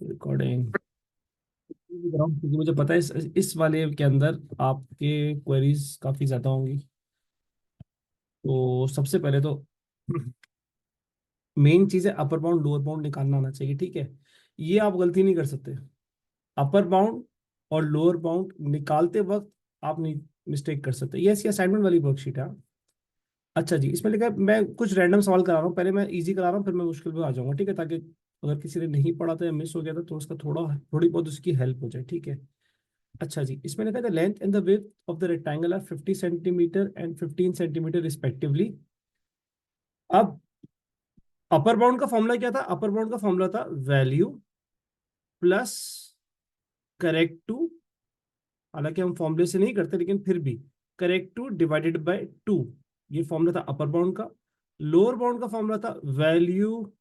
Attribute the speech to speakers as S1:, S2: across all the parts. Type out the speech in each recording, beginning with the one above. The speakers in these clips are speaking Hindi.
S1: रिकॉर्डिंग क्योंकि मुझे पता है इस वाले के अंदर आपके क्वेरीज काफी ज्यादा होंगी। तो सबसे पहले तो मेन चीज है अपर बाउंड लोअर बाउंड निकालना आना चाहिए, ठीक है। ये आप गलती नहीं कर सकते। अपर बाउंड और लोअर बाउंड निकालते वक्त आप नहीं मिस्टेक कर सकते। ये ऐसी असाइनमेंट वाली वर्कशीट है। अच्छा जी, इसमें लिखा है, मैं कुछ रैंडम सवाल करा रहा हूँ, पहले मैं इजी करा रहा हूँ फिर मैं मुश्किल पे आ जाऊंगा, ठीक है, ताकि अगर किसी ने नहीं पढ़ा था या मिस हो गया था तो उसका थोड़ी बहुत उसकी हेल्प हो जाए, ठीक है। अच्छा जी, इसमें लिखा है the length and the width of the rectangle are 50 centimetre and 15 centimetre respectively. अब अपर बाउंड का फॉर्मूला क्या था? अपर बाउंड का फॉर्मूला था वैल्यू प्लस करेक्ट टू, हालांकि हम फॉर्मूले से नहीं करते लेकिन फिर भी, correct to divided by two, ये फॉर्मूला था अपर बाउंड का। लोअर बाउंड का फॉर्मूला था value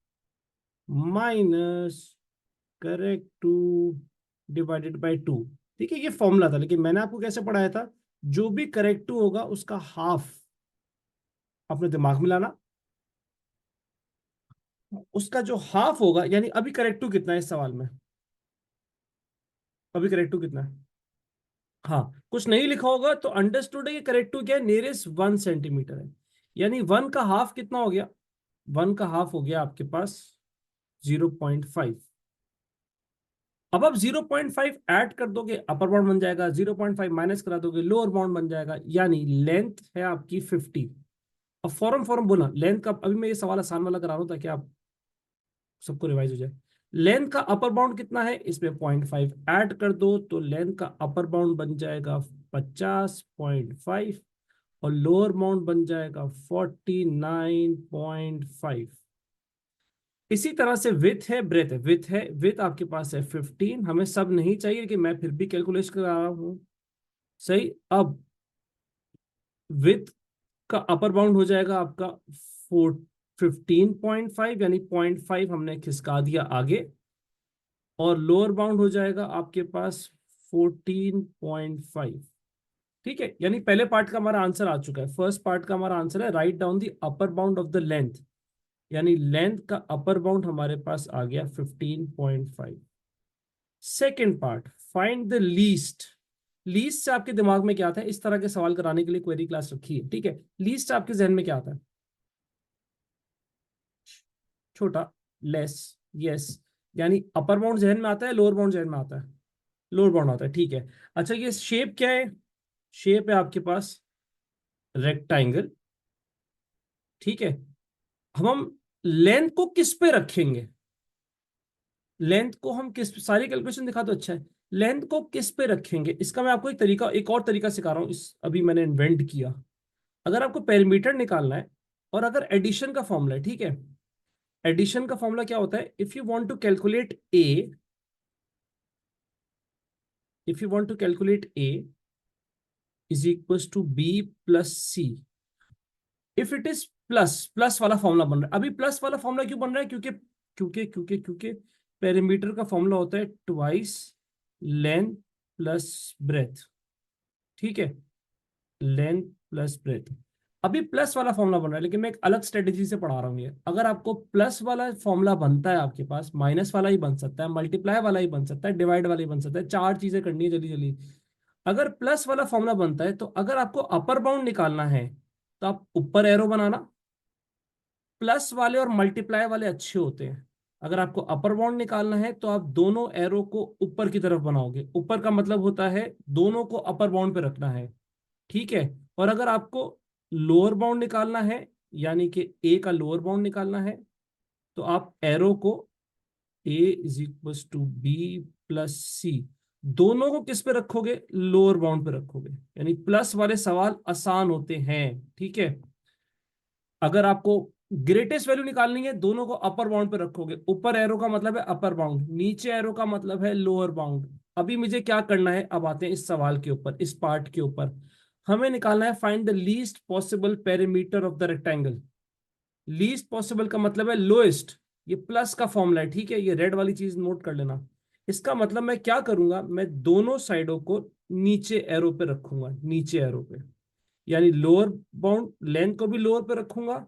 S1: minus correct to divided by two. ठीक है, ये फॉर्मूला था, लेकिन मैंने आपको कैसे पढ़ाया था, जो भी करेक्ट टू होगा उसका हाफ अपने दिमाग में लाना, उसका जो हाफ होगा, यानी अभी करेक्ट टू कितना है इस सवाल में, अभी करेक्ट टू कितना है? हाँ, कुछ नहीं लिखा होगा तो अंडरस्टूड है कि करेक्ट टू क्या है, नियरेस्ट 1 सेंटीमीटर है। यानी वन का हाफ कितना हो गया? वन का हाफ हो गया आपके पास 0.5। अब आप 0.5 ऐड कर दोगे अपर बाउंड बन जाएगा, 0.5 माइनस करा दोगे लोअर बाउंड बन जाएगा, यानी लेंथ है आपकी 50। अब फॉर्म फॉर्म बोला लेंथ का, अभी मैं ये सवाल आसान वाला करा रहा हूं ताकि आप सबको रिवाइज हो जाए। लेंथ का अपर बाउंड कितना है, इसमें 0.5 ऐड कर दो तो लेंथ का अपर बाउंड बन जाएगा 50.5 और लोअर बाउंड बन जाएगा 49.5। इसी तरह से विथ है, ब्रेथ है, विथ आपके पास है 15, हमें सब नहीं चाहिए कि मैं फिर भी कैलकुलेशन करा रहा हूं। सही, अब विथ का अपर बाउंड हो जाएगा आपका 15.5, यानी 0.5 हमने खिसका दिया आगे, और लोअर बाउंड हो जाएगा आपके पास 14.5। ठीक है, यानी पहले पार्ट का हमारा आंसर आ चुका है। फर्स्ट पार्ट का हमारा आंसर है write down the upper bound of the length, यानी लेंथ का अपर बाउंड हमारे पास आ गया 15.5। Second part, find the least. Least से आपके दिमाग में क्या आता है? इस तरह के सवाल कराने के लिए क्वेरी क्लास रखी है, ठीक है। लीस्ट आपके जहन में क्या आता है? छोटा, लेस, यस, यानी अपर बाउंड जहन में आता है, लोअर बाउंड जहन में आता है? लोअर बाउंड आता है, ठीक है। अच्छा, ये शेप क्या है? शेप है आपके पास रेक्टाइंगल, ठीक है। हम लेंथ को किस पे रखेंगे? लेंथ को हम किस, सारी कैलकुलेशन दिखा तो अच्छा है, लेंथ को किस पे रखेंगे इसका मैं आपको एक और तरीका सिखा रहा हूं, इस अभी मैंने इन्वेंट किया। अगर आपको पेरीमीटर निकालना है और अगर एडिशन का फॉर्मूला है, ठीक है, एडिशन का फॉर्मूला क्या होता है? If you want to calculate A, if you want to calculate A is equal to B plus C. If it is plus, plus वाला फॉर्मूला बन रहा है। अभी प्लस वाला फॉर्मूला क्यों बन रहा है? क्योंकि पेरीमीटर का फॉर्मूला होता है ट्वाइस लेंथ प्लस ब्रेथ, ठीक है, लेंथ प्लस ब्रेथ। अभी प्लस वाला फॉर्मूला बन रहा है, लेकिन मैं एक अलग स्ट्रेटेजी से पढ़ा रहा हूँ ये। अगर आपको प्लस वाला फॉर्मूला बनता है आपके पास, माइनस वाला ही बन सकता है, मल्टीप्लाई वाला ही बन सकता है, डिवाइड वाला ही बन सकता है, चार चीजें करनी है जल्दी जल्दी। अगर प्लस वाला फॉर्मूला बनता है तो अगर आपको अपर बाउंड निकालना है तो आप ऊपर एरो बनाना। प्लस वाले और मल्टीप्लाई वाले अच्छे होते हैं। अगर आपको अपर बाउंड निकालना है तो आप दोनों एरो को ऊपर की तरफ बनाओगे, ऊपर का मतलब होता है दोनों को अपर बाउंड पे रखना है, ठीक है। और अगर आपको लोअर बाउंड निकालना है, यानी कि ए का लोअर बाउंड निकालना है, तो आप एरो को A is equal to B plus C, दोनों को किस पे रखोगे? लोअर बाउंड पे रखोगे, यानी प्लस वाले सवाल आसान होते हैं, ठीक है। अगर आपको ग्रेटेस्ट वैल्यू निकालनी है, दोनों को अपर बाउंड पे रखोगे, ऊपर एरो का मतलब है अपर बाउंड, नीचे एरो का मतलब है लोअर बाउंड। अभी मुझे क्या करना है? अब आते हैं इस सवाल के ऊपर, इस पार्ट के ऊपर। हमें निकालना है find the least possible perimeter of the rectangle. Least possible का मतलब है लोएस्ट, ये प्लस का फॉर्मूला है, ठीक है, ये रेड वाली चीज नोट कर लेना। इसका मतलब मैं क्या करूंगा, मैं दोनों साइडों को नीचे एरो पे रखूंगा, नीचे एरो पे, यानी लोअर बाउंड लेंथ को भी लोअर पे रखूंगा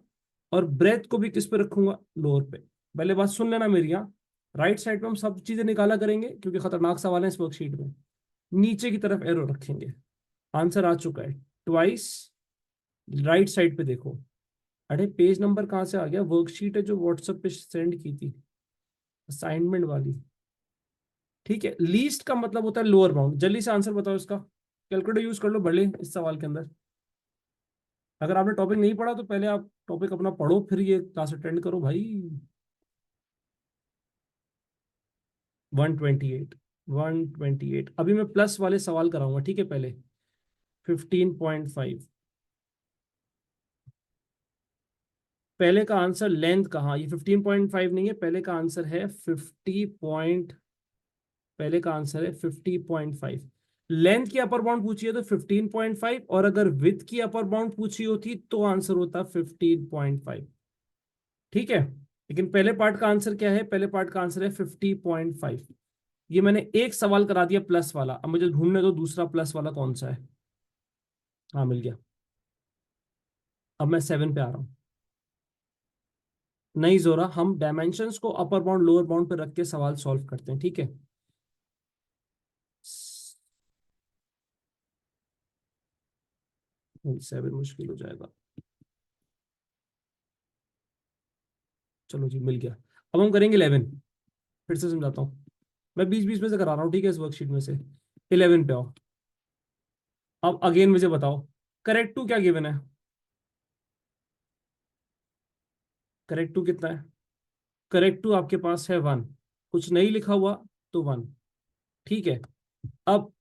S1: और ब्रेथ को भी किस पे रखूंगा, लोअर पे। पहले बात सुन लेना मेरी, यहाँ राइट साइड पे हम सब चीजें निकाला करेंगे क्योंकि खतरनाक सवाल है इस वर्कशीट में। नीचे की तरफ एरो रखेंगे। आंसर आ चुका है ट्वाइस। राइट साइड पे देखो। अरे पेज नंबर कहाँ से आ गया, वर्कशीट है जो व्हाट्सएप पे सेंड की थी, असाइनमेंट वाली। ठीक है, लीस्ट का मतलब होता है लोअर बाउंड। जल्दी से आंसर बताओ इसका, कैलकुलेटर यूज कर लो बढ़े इस सवाल के अंदर। अगर आपने टॉपिक नहीं पढ़ा तो पहले आप टॉपिक अपना पढ़ो, फिर ये क्लास अटेंड करो भाई। 128। 128 अभी मैं प्लस वाले सवाल कराऊंगा, ठीक है। पहले 15.5। पहले का आंसर लेंथ कहाँ, ये 15.5 नहीं है, पहले का आंसर है 50 पॉइंट। पहले का आंसर है 50.5। लेंथ की अपर बाउंड पूछी है तो 15.5, और अगर विथ की अपर बाउंड पूछी होती तो आंसर होता 15.5। ठीक है, लेकिन पहले पार्ट का आंसर क्या है, पहले पार्ट का आंसर है 50.5। ये मैंने एक सवाल करा दिया प्लस वाला, अब मुझे ढूंढने दो दूसरा प्लस वाला कौन सा है। हाँ मिल गया। अब मैं 7 पे आ रहा हूँ। नहीं जोरा, हम डायमेंशंस को अपर बाउंड लोअर बाउंड पे रख के सवाल सॉल्व करते हैं, ठीक है। 7 मुश्किल हो जाएगा। चलो जी मिल गया। अब हम करेंगे 11। फिर से समझाता हूँ, मैं बीच बीच में से करा रहा हूँ, ठीक है, इस वर्कशीट में से। 11 पे आओ। अब अगेन मुझे बताओ, करेक्ट टू क्या गिवन है, करेक्ट टू कितना है। करेक्ट टू आपके पास है 1, कुछ नहीं लिखा हुआ तो 1। ठीक है, अब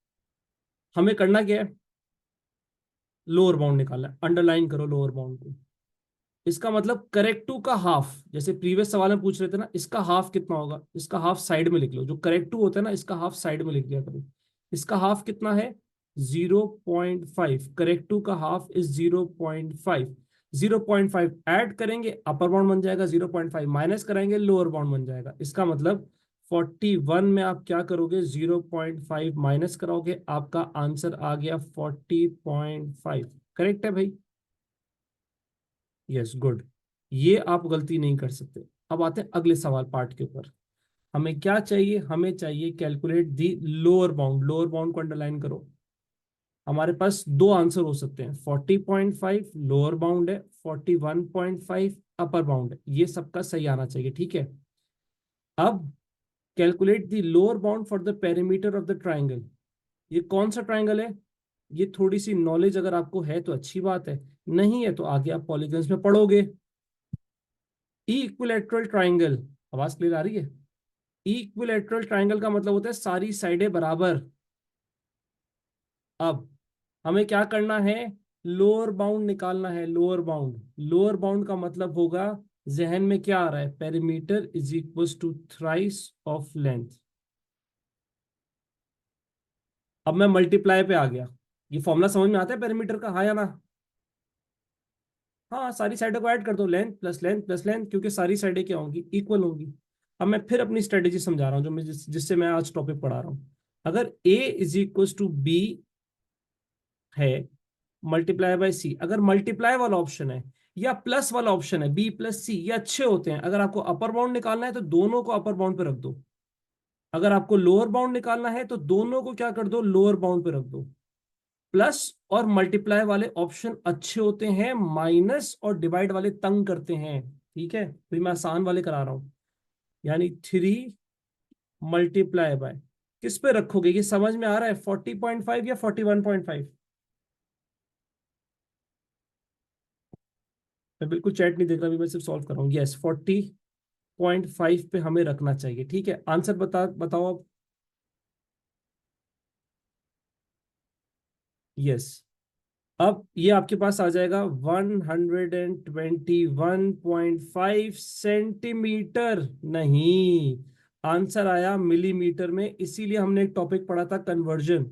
S1: हमें करना क्या है, लोअर बाउंड निकालना है। अंडरलाइन करो लोअर बाउंड को। इसका मतलब करेक्ट टू का हाफ, जैसे प्रीवियस सवाल में पूछ रहे थे ना, इसका हाफ कितना होगा, इसका हाफ साइड में लिख लो। जो करेक्ट टू होता है ना, इसका हाफ साइड में लिख दिया करो। इसका हाफ कितना है, 0.5। करेक्ट टू का हाफ इज 0.5। 0.5 ऐड करेंगे अपर बाउंड बन जाएगा, 0.5 माइनस करेंगे लोअर बाउंड बन जाएगा। इसका मतलब 41 में आप क्या करोगे, 0.5 माइनस कराओगे, आपका आंसर आ गया 40.5। करेक्ट है भाई। Yes good. ये आप गलती नहीं कर सकते। अब आते हैं अगले सवाल पार्ट के ऊपर। हमें क्या चाहिए, हमें चाहिए calculate the lower bound. Lower bound को अंडरलाइन करो। हमारे पास दो आंसर हो सकते हैं, 40.5 लोअर बाउंड है, 41.5 अपर बाउंड है। ये सबका सही आना चाहिए, ठीक है। अब calculate the lower bound for the perimeter of the triangle. ये कौन सा ट्राइंगल है, ये थोड़ी सी नॉलेज अगर आपको है तो अच्छी बात है, नहीं है तो आगे आप पॉलीगन्स में पढ़ोगे। इक्विलैटरल ट्राइंगल, आवाज क्लियर आ रही है। इक्विलैटरल ट्राइंगल का मतलब होता है सारी साइडें बराबर। अब हमें क्या करना है, लोअर बाउंड निकालना है। लोअर बाउंड, लोअर बाउंड का मतलब होगा, जहन में क्या आ रहा है, perimeter is equal to thrice of length. अब मैं मल्टीप्लाई पे आ गया। ये फॉर्मूला समझ में आता है पेरीमीटर का, हाँ या ना। हाँ, सारी साइडों को ऐड कर दो, length plus length plus length, क्योंकि सारी साइडें क्या होंगी, इक्वल होंगी। अब मैं फिर अपनी स्ट्रेटेजी समझा रहा हूँ, जो मैं जिससे मैं आज टॉपिक पढ़ा रहा हूँ। अगर a is equal to B है, मल्टीप्लाई बाय सी, अगर मल्टीप्लाई वाला ऑप्शन है या प्लस वाला ऑप्शन है, बी प्लस सी, ये अच्छे होते हैं। अगर आपको अपर बाउंड निकालना है तो दोनों को अपर बाउंड पे रख दो। अगर आपको लोअर बाउंड निकालना है तो दोनों को क्या कर दो, लोअर बाउंड पे रख दो। प्लस और मल्टीप्लाई वाले ऑप्शन अच्छे होते हैं, माइनस और डिवाइड वाले तंग करते हैं। ठीक है, तो मैं आसान वाले करा रहा हूं। यानी 3 मल्टीप्लाई बाय, किस पे रखोगे, ये समझ में आ रहा है, 40.5 या 41.5। मैं बिल्कुल चैट नहीं देख रहा, अभी मैं सिर्फ सॉल्व कर रहा हूँ। यस, 40.5 पे हमें रखना चाहिए, ठीक है। आंसर बताओ अब। यस, अब ये आपके पास आ जाएगा 121.5 सेंटीमीटर। नहीं, आंसर आया मिलीमीटर में, इसीलिए हमने एक टॉपिक पढ़ा था, कन्वर्जन।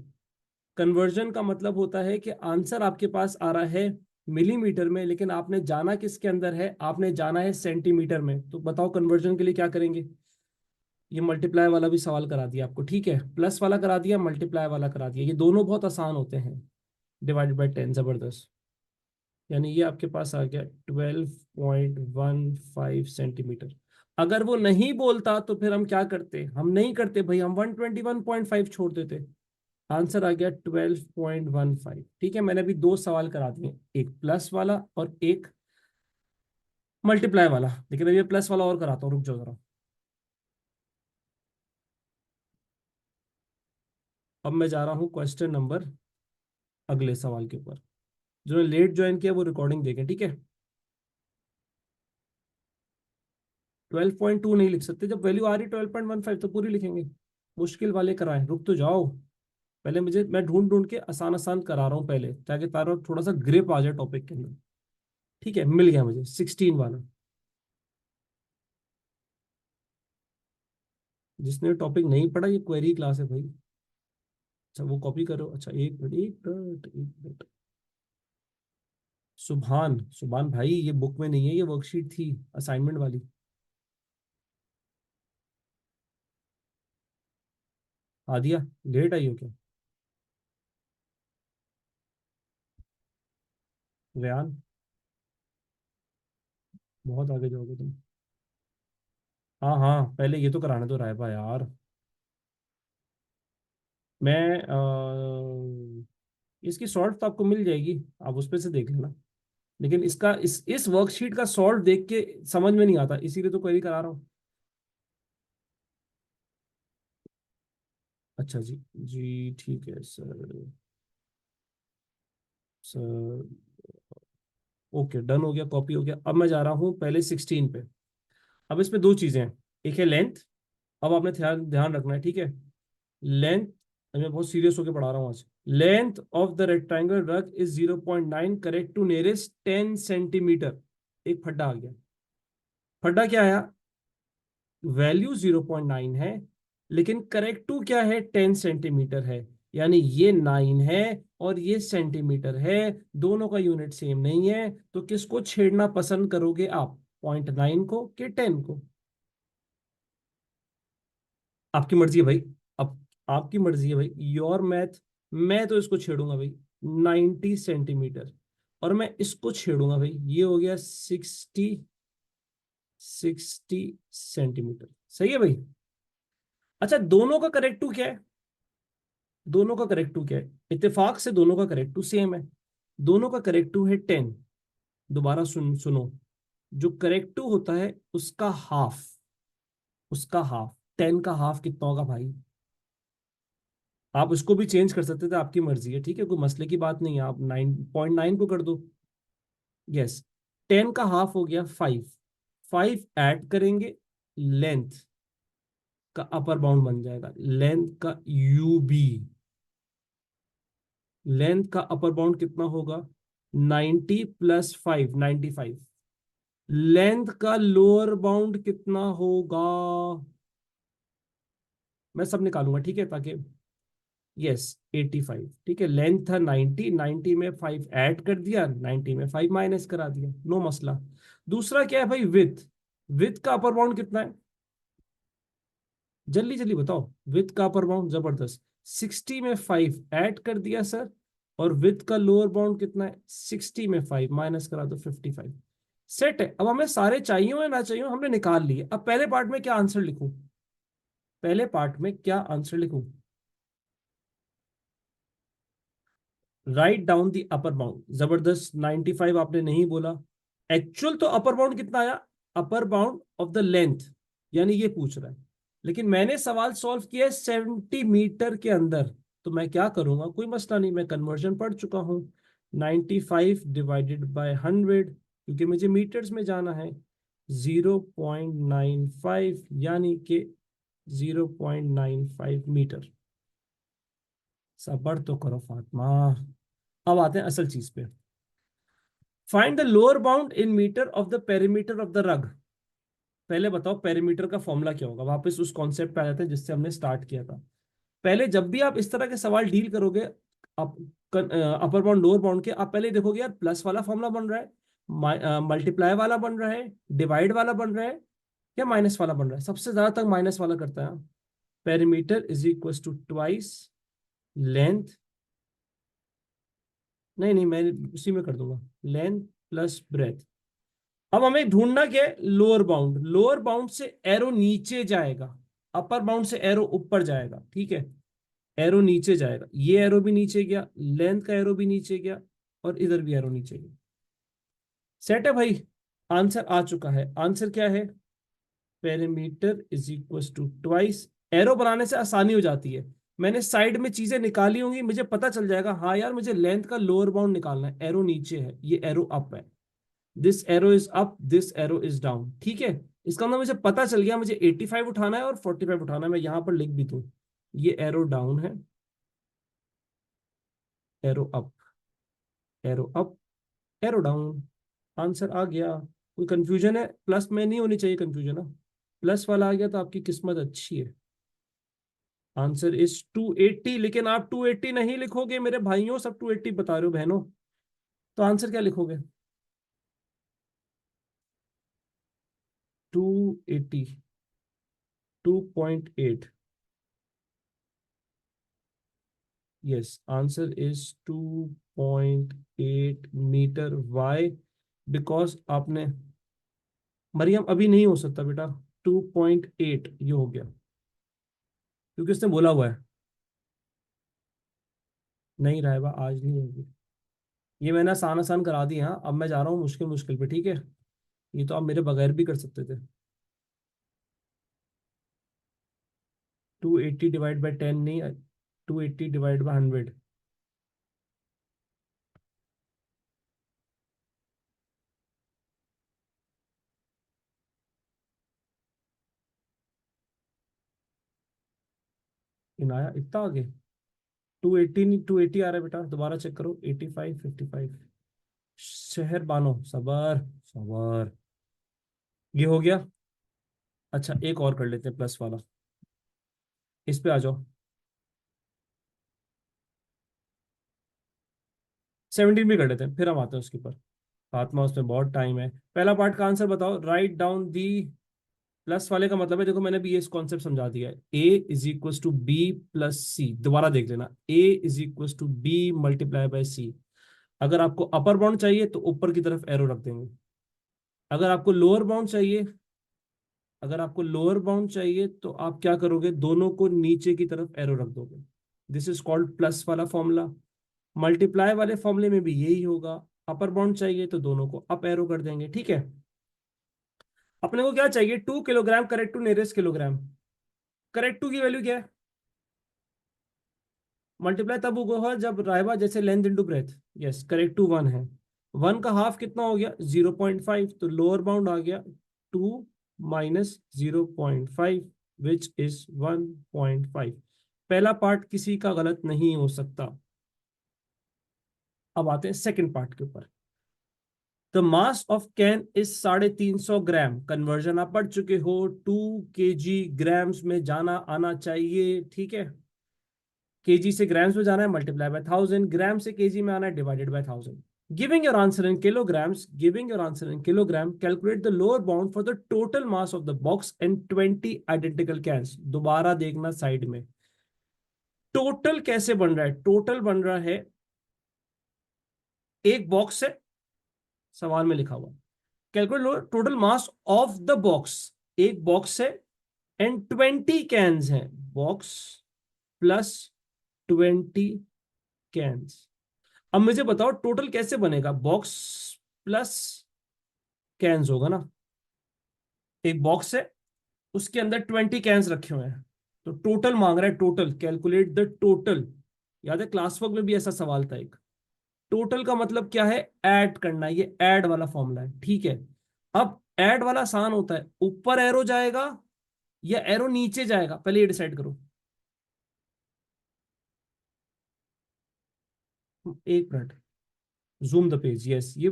S1: कन्वर्जन का मतलब होता है कि आंसर आपके पास आ रहा है मिलीमीटर में, लेकिन आपने जाना किसके अंदर है, आपने जाना है सेंटीमीटर में। तो बताओ कन्वर्जन के लिए क्या करेंगे। ये मल्टीप्लाई वाला भी सवाल करा दिया आपको, ठीक है, प्लस वाला करा दिया, मल्टीप्लाई वाला करा दिया। ये दोनों बहुत आसान होते हैं, डिवाइडेड बाय 10, जबरदस्त। यानी ये आपके पास आ गया 12.15 सेंटीमीटर। अगर वो नहीं बोलता तो फिर हम क्या करते, हम नहीं करते भाई, हम 121.5 छोड़ देते। आंसर आ गया 12.15। ठीक है, मैंने अभी दो सवाल करा दिए, एक प्लस वाला और एक मल्टीप्लाई वाला, लेकिन अभी प्लस वाला और कराता हूँ, रुक जाओ जरा। अब मैं जा रहा हूँ क्वेश्चन नंबर, अगले सवाल के ऊपर। जो लेट ज्वाइन किया वो रिकॉर्डिंग देखें, ठीक है। 12.2 नहीं लिख सकते, जब वैल्यू आ रही 12.15 तो पूरी लिखेंगे। मुश्किल वाले कराएं, रुक तो जाओ। पहले मैं ढूंढ ढूंढ के आसान आसान करा रहा हूँ पहले, ताकि तारा थोड़ा सा ग्रिप आ जाए टॉपिक के अंदर। ठीक है, मिल गया मुझे 16 वाला। जिसने टॉपिक नहीं पढ़ा, ये क्वेरी क्लास है भाई। अच्छा वो कॉपी करो, अच्छा एक मिनट एक मिनट एक मिनट। सुभान सुभान भाई, ये बुक में नहीं है, ये वर्कशीट थी असाइनमेंट वाली। आ दिया, लेट आई हो क्या? रेयान, बहुत आगे जाओगे तुम। हाँ हाँ, पहले ये तो कराने दो रायबा यार। मैं इसकी सॉल्व तो आपको मिल जाएगी, आप उस पे से देख लेना। लेकिन इसका इस वर्कशीट का सॉल्व देख के समझ में नहीं आता, इसीलिए तो क्वेरी करा रहा हूँ। अच्छा जी, जी ठीक है सर। सर ओके, डन हो गया, कॉपी हो गया। अब मैं जा रहा हूँ पहले 16 पे। अब इसमें दो चीजें हैं, एक है लेंथ। अब आपने ध्यान ध्यान रखना है, ठीक है। लेंथ, मैं बहुत सीरियस होकर पढ़ा रहा हूँ आज। Length of the rectangle rug is 0.9, correct to nearest 10 centimetre. एक फड्डा आ गया। फड्डा क्या आया? वैल्यू 0.9 है, लेकिन करेक्ट टू क्या है, 10 सेंटीमीटर है। यानी ये 9 है और ये सेंटीमीटर है, दोनों का यूनिट सेम नहीं है, तो किसको छेड़ना पसंद करोगे आप, 0.9 को कि 10 को? आपकी मर्जी है भाई। अब आपकी मर्जी है भाई, योर मैथ। मैं तो इसको छेड़ूंगा भाई, 90 सेंटीमीटर। और मैं इसको छेड़ूंगा भाई, ये हो गया 60 सेंटीमीटर। सही है भाई। अच्छा, दोनों का करेक्ट टू क्या है? दोनों का करेक्ट टू क्या है? इत्तेफाक से दोनों का करेक्ट टू सेम है। दोनों का करेक्ट टू है 10। दोबारा सुनो, जो करेक्ट टू होता है उसका हाफ, उसका हाफ, 10 का हाफ कितना होगा भाई? आप उसको भी चेंज कर सकते थे, आपकी मर्जी है, ठीक है, कोई मसले की बात नहीं है, आप 9.9 को कर दो। यस, 10 का हाफ हो गया 5। 5 ऐड करेंगे, लेंथ का अपर बाउंड बन जाएगा, लेंथ का यूबी। लेंथ का अपर बाउंड कितना होगा? 90 प्लस 5, 95। लेंथ का लोअर बाउंड कितना होगा? मैं सब निकालूंगा, ठीक है, ताकि यस 85। ठीक है, लेंथ था 90, 90 में 5 ऐड कर दिया, 90 में 5 माइनस करा दिया, नो मसला। दूसरा क्या है भाई, विथ। विथ का अपर बाउंड कितना है? जल्दी जल्दी बताओ, विथ का अपर बाउंड जबरदस्त, 60 में 5 ऐड कर दिया सर। और विथ का लोअर बाउंड कितना है? 60 में 5 माइनस करा दो, 55। सेट है। अब हमें सारे चाहिए या ना चाहिए, हमने निकाल लिए। अब पहले पार्ट में क्या आंसर लिखूं? पहले पार्ट में क्या आंसर लिखूं? Write down the upper bound, जबरदस्त। 95 आपने नहीं बोला। एक्चुअल तो अपर बाउंड कितना आया? Upper bound of the length, यानी ये पूछ रहा है। लेकिन मैंने सवाल सॉल्व किया है 70 मीटर के अंदर, तो मैं क्या करूंगा, कोई मसला नहीं, मैं कन्वर्जन पढ़ चुका हूं। 95 डिवाइडेड बाय 100, क्योंकि मुझे मीटर्स में जाना है। 0.95 यानी कि 0.95 मीटर। सबर तो करो फातिमा। अब आते हैं असल चीज पे। Find the lower bound in metre of the perimeter of the rug. पहले बताओ पेरीमीटर का फॉर्मूला क्या होगा, वापस उस कॉन्सेप्ट पे आ जाते हैं जिससे हमने स्टार्ट किया था। पहले जब भी आप इस तरह के सवाल डील करोगे, आप अपर बाउंड लोअर बाउंड के, आप पहले देखोगे यार प्लस वाला फॉर्मूला बन रहा है, मल्टीप्लाई वाला बन रहा है, डिवाइड वाला बन रहा है, या माइनस वाला बन रहा है। सबसे ज्यादा तक माइनस वाला करता है। Perimeter is equal to twice length नहीं नहीं, मैं उसी में कर दूंगा, लेंथ प्लस ब्रेथ। अब हमें ढूंढना क्या है, लोअर बाउंड। लोअर बाउंड से एरो नीचे जाएगा, अपर बाउंड से एरो ऊपर जाएगा, ठीक है। एरो नीचे जाएगा, ये एरो भी नीचे गया, लेंथ का एरो भी नीचे गया, और इधर भी एरो नीचे गया। सेट है भाई, आंसर आ चुका है। आंसर क्या है, perimeter is equal to twice. Arrow बनाने से आसानी हो जाती है, मैंने साइड में चीजें निकाली होंगी, मुझे पता चल जाएगा हाँ यार मुझे लेंथ का लोअर बाउंड निकालना है, एरो नीचे है, ये एरो अप है, this arrow is up, this arrow is down, ठीक है। इसका मतलब मुझे पता चल गया, मुझे 85 उठाना है और 45 उठाना है। मैं यहां पर लिख भी दूं, ये एरो डाउन है, arrow up, arrow up, arrow down. Answer आ गया। कोई कंफ्यूजन है, प्लस में नहीं होनी चाहिए कंफ्यूजन ना, प्लस वाला आ गया तो आपकी किस्मत अच्छी है। आंसर इज 280, लेकिन आप 280 नहीं लिखोगे मेरे भाइयों, सब 280 बता रहे हो बहनों, तो आंसर क्या लिखोगे, 280, 2.8। Yes, answer is 2.8 metre. Why, because आपने, मरियम अभी नहीं हो सकता बेटा, 2.8 ये हो गया क्योंकि उसने बोला हुआ है। नहीं रायबा, आज नहीं होगी। ये मैंने आसान आसान करा दी, हाँ अब मैं जा रहा हूँ मुश्किल मुश्किल पे, ठीक है। ये तो आप मेरे बगैर भी कर सकते थे। 280 डिवाइड बाई 10 नहीं, 280 डिवाइड बाई 100। इनाया इतना आगे, 280 नहीं, 280 आ रहा है बेटा, दोबारा चेक करो, 85, 55। शहर बानो, सबर सबर। ये हो गया। अच्छा एक और कर लेते हैं प्लस वाला, इस पे आ जाओ। 17 भी कर लेते हैं, फिर हम आते हैं उसके ऊपर। फातिमा उसमें बहुत टाइम है। पहला पार्ट का आंसर बताओ, राइट डाउन दी। प्लस वाले का मतलब है, देखो मैंने भी ये कॉन्सेप्ट समझा दिया है, A is equal to B plus C. दोबारा देख लेना, A is equal to B multiply by C. अगर आपको अपर बाउंड चाहिए तो ऊपर की तरफ एरो रख देंगे, अगर आपको लोअर बाउंड चाहिए, अगर आपको लोअर बाउंड चाहिए तो आप क्या करोगे, दोनों को नीचे की तरफ एरो रख दोगे। दिस इज कॉल्ड प्लस वाला फॉर्मूला। मल्टीप्लाई वाले फॉर्मूले में भी यही होगा, अपर बाउंड चाहिए तो दोनों को अप एरो कर देंगे, ठीक है। अपने को क्या चाहिए, 2 kilogram correct to nearest kilogram. Correct to की वैल्यू क्या है, मल्टीप्लाई तब होगा जब राइबा जैसे length into breadth. Yes, correct to 1 है। 1 का हाफ कितना हो गया, 0.5, तो लोअर बाउंड आ गया 2 माइनस 0.5 विच इज 1.5। पहला पार्ट किसी का गलत नहीं हो सकता। अब आते हैं सेकंड पार्ट के ऊपर। The mass of can is 350 gram. Conversion आप पढ़ चुके हो, 2 kg ग्राम्स में जाना आना चाहिए, ठीक है। केजी से ग्राम्स में जाना है, मल्टीप्लाई बाय 1000। ग्राम से केजी में आना है, divided by 1000। Giving your answer in kilograms, giving your answer in kilogram, calculate the lower bound for the total mass of the box and 20 identical cans. दोबारा देखना साइड में, टोटल कैसे बन रहा है, टोटल बन रहा है एक बॉक्स है, सवाल में लिखा हुआ, calculate total mass of the box. एक बॉक्स है एंड 20 कैन्स हैं, बॉक्स प्लस 20 कैन्स। अब मुझे बताओ टोटल कैसे बनेगा, बॉक्स प्लस कैन्स होगा ना। एक बॉक्स है, उसके अंदर 20 कैन्स रखे हुए हैं, तो टोटल मांग रहा है, टोटल कैलकुलेट द टोटल। याद है क्लास वर्क में भी ऐसा सवाल था एक। टोटल का मतलब क्या है, ऐड करना, ये ऐड वाला फॉर्मूला है, ठीक है। अब ऐड वाला आसान होता है, ऊपर एरो जाएगा या एरो नीचे जाएगा, पहले ये डिसाइड करो। एक minute, zoom the page. Yes, ये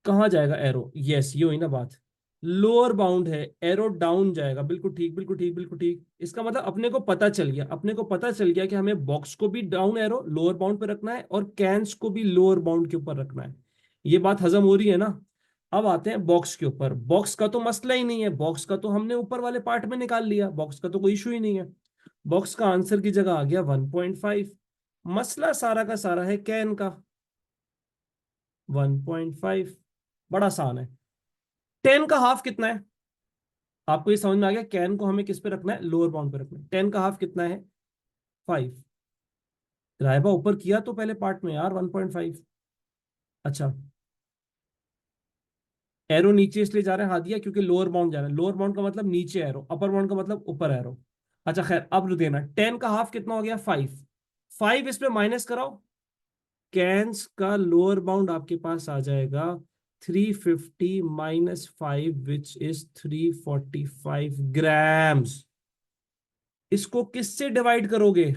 S1: कहाँ जाएगा एरो, यस ये हुई ना बात। लोअर बाउंड है, एरो डाउन जाएगा, बिल्कुल ठीक बिल्कुल ठीक बिल्कुल ठीक। इसका मतलब अपने को पता चल गया, अपने को पता चल गया कि हमें बॉक्स को भी डाउन एरो लोअर बाउंड पे रखना है और कैंस को भी लोअर बाउंड के ऊपर रखना है। ये बात हजम हो रही है ना। अब आते हैं बॉक्स के ऊपर। बॉक्स का तो मसला ही नहीं है, बॉक्स का तो हमने ऊपर वाले पार्ट में निकाल लिया, बॉक्स का तो कोई इशू ही नहीं है। बॉक्स का आंसर की जगह आ गया 1.5, मसला सारा का सारा है कैन का 1.5, बड़ा आसान है। 10 का हाफ कितना है? आपको ये समझ में आ गया कैन को हमें किस पे रखना है, लोअर बाउंड पे रखना है। 10 का हाफ कितना है? 5। रायबा ऊपर किया तो पहले पार्ट में यार 1.5। अच्छा, एरो नीचे इसलिए जा रहे हैं, हाँ दिया, क्योंकि लोअर बाउंड जा रहा है। लोअर बाउंड का मतलब नीचे एरो, अपर बाउंड का मतलब ऊपर एरो। अच्छा खैर, अब देना 10 का हाफ कितना हो गया? 5। 5 इस पे माइनस कराओ, कैंस का लोअर बाउंड आपके पास आ जाएगा 350 माइनस 5 विच इज 345 ग्राम्स। इसको किससे डिवाइड करोगे?